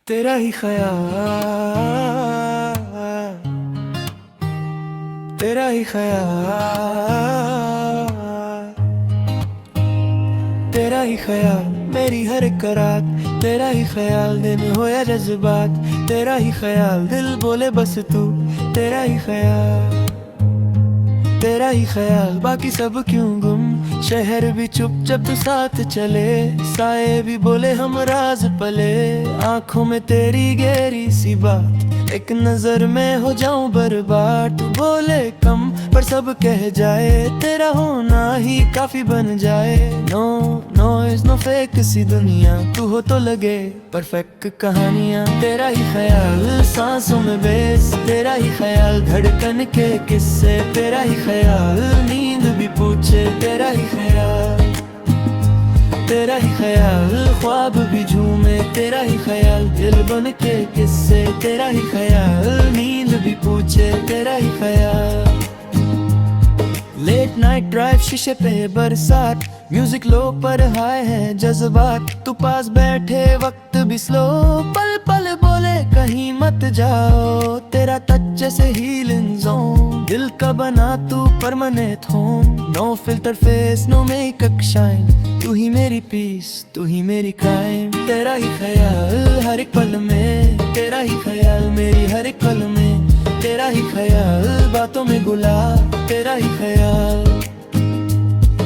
तेरा ही ख्याल, तेरा ही ख्याल, तेरा ही ख्याल मेरी हर एक रात, तेरा ही ख्याल दिन हो या जज्बात, तेरा ही ख्याल दिल बोले बस तू, तेरा ही ख्याल, तेरा ही ख्याल बाकी सब क्यों गुम, शहर भी चुप जब तू साथ चले, साए भी बोले हम राज पले, आंखों में तेरी गहरी सी बात, एक नजर में हो जाऊं बर्बाद, तू बोले कम पर सब कह जाए, तेरा होना ही काफी बन जाए, नो नॉइज नो फेक सी दुनिया, तू हो तो लगे परफेक्ट कहानियां, तेरा ही ख्याल सांसों में बेस, तेरा ही ख्याल धड़कन के किस्से, तेरा ही ख्याल नींद भी पूछे, तेरा ही ख्याल, तेरा ही ख्याल ख्वाब भी झूमे, तेरा ही ख्याल दिल बन के किस्से, तेरा ही ख्याल नींद भी पूछे, तेरा ही ख्याल, लेट नाइट ड्राइव शीशे पे बरसात, म्यूजिक लो पर हाय है जज्बात, तू पास बैठे वक्त भी स्लो, पल पल बोले कहीं मत जाओ, तेरा टच जैसे हीलिंग जोन, दिल का बना तू permanent home, no filter face no makeup shine, तू ही मेरी पीस तू ही मेरी क्राइम, तेरा ही ख्याल हर एक पल में, तेरा ही ख्याल मेरी हर एक पल में, तेरा ही ख्याल बातों में गुलाब, तेरा ही ख्याल,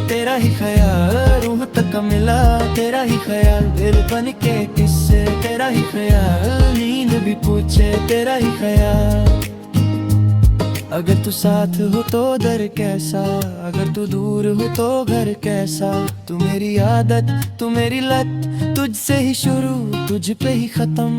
तेरा ही ख्याल रूह तक मिला, तेरा ही ख्याल दिल बन के किस्से, तेरा ही ख्याल नींद भी पूछे, तेरा ही ख्याल, अगर तू साथ हो तो दर कैसा, अगर तू दूर हो तो घर कैसा, तू मेरी आदत तू मेरी लत, तुझसे ही शुरू तुझ पे ही खत्म,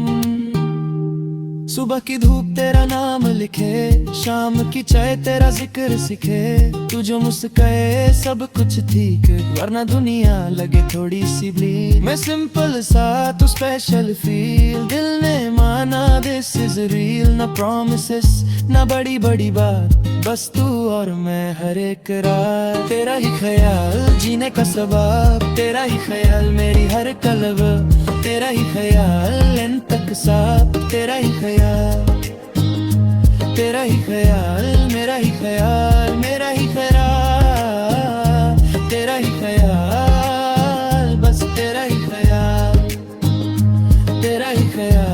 सुबह की धूप तेरा नाम लिखे, शाम की चाय तेरा जिक्र सीखे, तू जो मुस्काए सब कुछ ठीक, वरना दुनिया लगे थोड़ी सी ब्लीड, मैं सिंपल सा तू स्पेशल फील, दिल ने माना दिस इज रियल, ना प्रॉमिसेस ना बड़ी बड़ी बात, बस तू और मैं हर एक रात, तेरा ही ख्याल जीने का सबब, तेरा ही ख्याल मेरी हर कलब, तेरा ही ख्याल एंड तक साथ, तेरा ही ख्याल, तेरा ही ख्याल मेरा ही ख्याल, मेरा ही ख्याल, तेरा ही ख्याल बस तेरा ही ख्याल, तेरा ही ख्याल,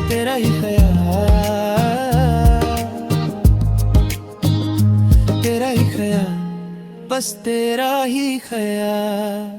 तेरा ही ख्याल, तेरा ही ख्याल बस तेरा ही ख्याल।